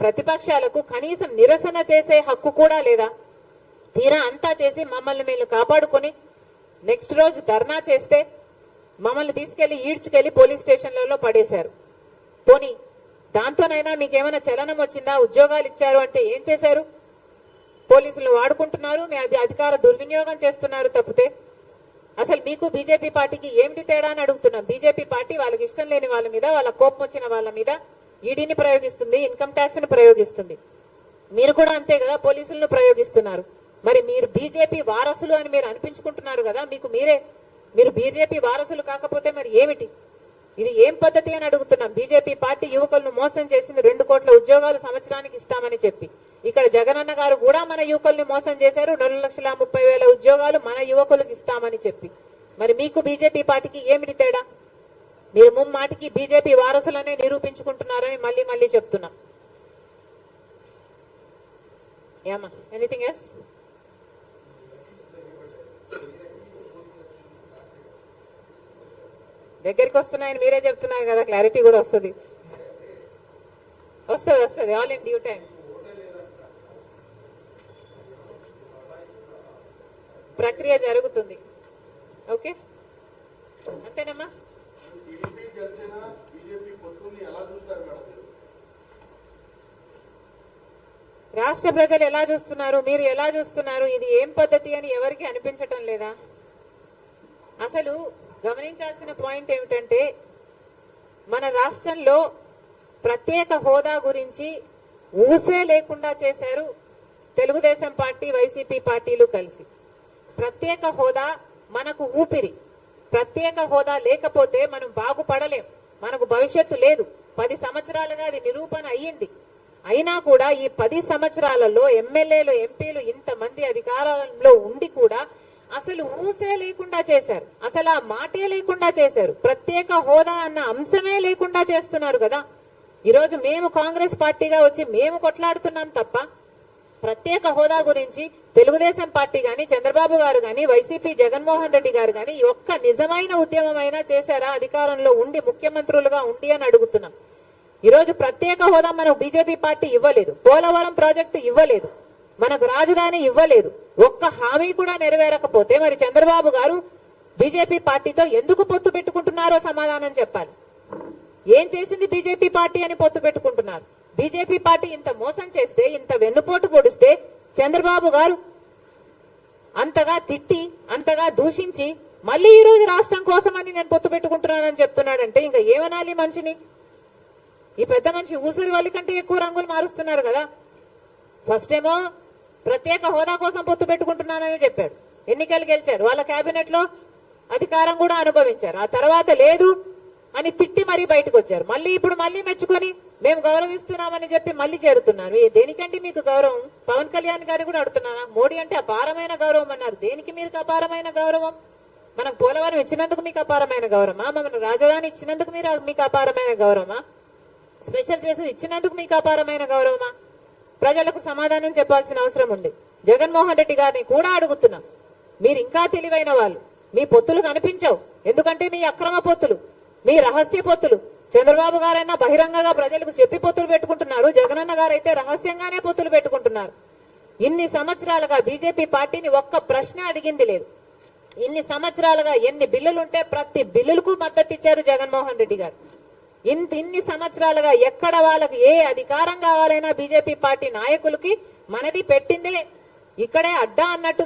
ప్రతిపక్షాలకు కనీసం నిరసన చేసే హక్కు కూడా లేదా? తీరా అంతా చేసి మమ్మల్ని మేము కాపాడుకొని నెక్స్ట్ రోజు ధర్నా చేస్తే మమ్మల్ని తీసుకెళ్లి ఈడ్చుకెళ్లి పోలీస్ స్టేషన్లలో పడేశారు. పోనీ దాంతోనైనా మీకేమైనా చలనం వచ్చిందా? ఉద్యోగాలు ఇచ్చారు అంటే ఏం చేశారు? పోలీసులు వాడుకుంటున్నారు, మీ అధికార దుర్వినియోగం చేస్తున్నారు తప్పితే అసలు మీకు బీజేపీ పార్టీకి ఏమిటి తేడా అని అడుగుతున్నాం. బీజేపీ పార్టీ వాళ్ళకి ఇష్టం లేని వాళ్ళ మీద, వాళ్ళ కోపం వచ్చిన వాళ్ళ మీద ఈడీని ప్రయోగిస్తుంది, ఇన్కమ్ ట్యాక్స్ ని ప్రయోగిస్తుంది. మీరు కూడా అంతే కదా, పోలీసులను ప్రయోగిస్తున్నారు. మరి మీరు బీజేపీ వారసులు అని మీరు అనిపించుకుంటున్నారు కదా, మీరు బీజేపీ వారసులు కాకపోతే మరి ఏమిటి? ఇది ఏం పద్ధతి అని అడుగుతున్నాం. బీజేపీ పార్టీ యువకులను మోసం చేసింది. 2 కోట్ల ఉద్యోగాలు సంవత్సరానికి ఇస్తామని చెప్పి ఇక్కడ జగనన్న గారు కూడా మన యువకుల్ని మోసం చేశారు. 2,30,000 ఉద్యోగాలు మన యువకులకు ఇస్తామని చెప్పి మరి మీకు బీజేపీ పార్టీకి ఏమిటి తేడా? మీరు ముమ్మాటికి బీజేపీ వారసులనే నిరూపించుకుంటున్నారని మళ్ళీ మళ్ళీ చెప్తున్నాం. ఏమా ఎనీథింగ్ ఎల్స్? దగ్గరికి వస్తున్నాయని మీరే చెప్తున్నారు కదా, క్లారిటీ కూడా వస్తుంది. All in due time. ప్రక్రియ జరుగుతుంది. ఓకే, అంతేనమ్మా. రాష్ట్ర ప్రజలు ఎలా చూస్తున్నారు, మీరు ఎలా చూస్తున్నారు? ఇది ఏం పద్ధతి అని ఎవరికి అనిపించటం లేదా? అసలు గమనించాల్సిన పాయింట్ ఏమిటంటే మన రాష్ట్రంలో ప్రత్యేక హోదా గురించి ఊసే లేకుండా చేశారు తెలుగుదేశం పార్టీ, వైసీపీ పార్టీలు కలిసి. ప్రత్యేక హోదా మనకు ఊపిరి. ప్రత్యేక హోదా లేకపోతే మనం బాగుపడలేం, మనకు భవిష్యత్తు లేదు. 10 సంవత్సరాలుగా అది నిరూపణ అయ్యింది. అయినా కూడా ఈ 10 సంవత్సరాలలో ఎమ్మెల్యేలు, ఎంపీలు ఇంతమంది అధికారంలో ఉండి కూడా అసలు ఊసే లేకుండా చేశారు. అసలు ఆ మాటే లేకుండా చేశారు. ప్రత్యేక హోదా అన్న అంశమే లేకుండా చేస్తున్నారు కదా. ఈరోజు మేము కాంగ్రెస్ పార్టీగా వచ్చి మేము కొట్లాడుతున్నాం తప్ప ప్రత్యేక హోదా గురించి తెలుగుదేశం పార్టీ గాని, చంద్రబాబు గారు గాని, వైసీపీ జగన్మోహన్ రెడ్డి గారు గాని ఒక్క నిజమైన ఉద్యమమైనా చేశారా అధికారంలో ఉండి, ముఖ్యమంత్రులుగా ఉండి అని అడుగుతున్నాం. ఈరోజు ప్రత్యేక హోదా మనకు బీజేపీ పార్టీ ఇవ్వలేదు, పోలవరం ప్రాజెక్టు ఇవ్వలేదు, మనకు రాజధాని ఇవ్వలేదు. ఒక్క హామీ కూడా నెరవేరకపోతే మరి చంద్రబాబు గారు బీజేపీ పార్టీతో ఎందుకు పొత్తు పెట్టుకుంటున్నారో సమాధానం చెప్పాలి. ఏం చేసింది బీజేపీ పార్టీ అని పొత్తు పెట్టుకుంటున్నారు? బీజేపీ పార్టీ ఇంత మోసం చేస్తే, ఇంత వెన్నుపోటు పొడిస్తే చంద్రబాబు గారు అంతగా తిట్టి, అంతగా దూషించి మళ్ళీ ఈ రోజు రాష్ట్రం కోసమని నేను పొత్తు పెట్టుకుంటున్నానని చెప్తున్నాడంటే ఇంకా ఏమనాలి మనిషిని? ఈ పెద్ద మనిషి ఊసరి వాళ్ళ కంటే ఎక్కువ రంగులు మారుస్తున్నారు కదా. ఫస్ట్ ఏమో ప్రత్యేక హోదా కోసం పొత్తు పెట్టుకుంటున్నానని చెప్పాడు, ఎన్నికలు గెలిచారు, వాళ్ళ కేబినెట్ లో అధికారం కూడా అనుభవించారు. ఆ తర్వాత లేదు అని తిట్టి మరీ బయటకు వచ్చారు. మళ్ళీ ఇప్పుడు మళ్ళీ మెచ్చుకొని మేము గౌరవిస్తున్నామని చెప్పి మళ్ళీ చేరుతున్నారు. దేనికంటే మీకు గౌరవం? పవన్ కళ్యాణ్ గారు కూడా అడుగుతున్నానా? మోడీ అంటే అపారమైన గౌరవం అన్నారు. దేనికి మీకు అపారమైన గౌరవం? మనకు పోలవరం ఇచ్చినందుకు మీకు అపారమైన గౌరవమా? మన రాజధాని ఇచ్చినందుకు మీకు అపారమైన గౌరవమా? స్పెషల్ చేసి ఇచ్చినందుకు మీకు అపారమైన గౌరవమా? ప్రజలకు సమాధానం చెప్పాల్సిన అవసరం ఉంది. జగన్మోహన్ రెడ్డి గారిని కూడా అడుగుతున్నాం, మీరు ఇంకా తెలివైన వాళ్ళు, మీ పొత్తులు కనిపించవు. ఎందుకంటే మీ అక్రమ పొత్తులు, మీ రహస్య పొత్తులు. చంద్రబాబు గారైనా బహిరంగంగా ప్రజలకు చెప్పి పొత్తులు పెట్టుకుంటున్నారు, జగనన్న గారైతే రహస్యంగానే పొత్తులు పెట్టుకుంటున్నారు. ఇన్ని సంవత్సరాలుగా బీజేపీ పార్టీని ఒక్క ప్రశ్న అడిగింది లేదు. ఇన్ని సంవత్సరాలుగా ఎన్ని బిల్లులుంటే ప్రతి బిల్లులకు మద్దతు ఇచ్చారు జగన్మోహన్ రెడ్డి గారు. ఇన్ని సంవత్సరాలుగా ఎక్కడ వాళ్ళకి ఏ అధికారం కావాలైనా బీజేపీ పార్టీ నాయకులకి మనది పెట్టిందే, ఇక్కడే అడ్డా అన్నట్టుగా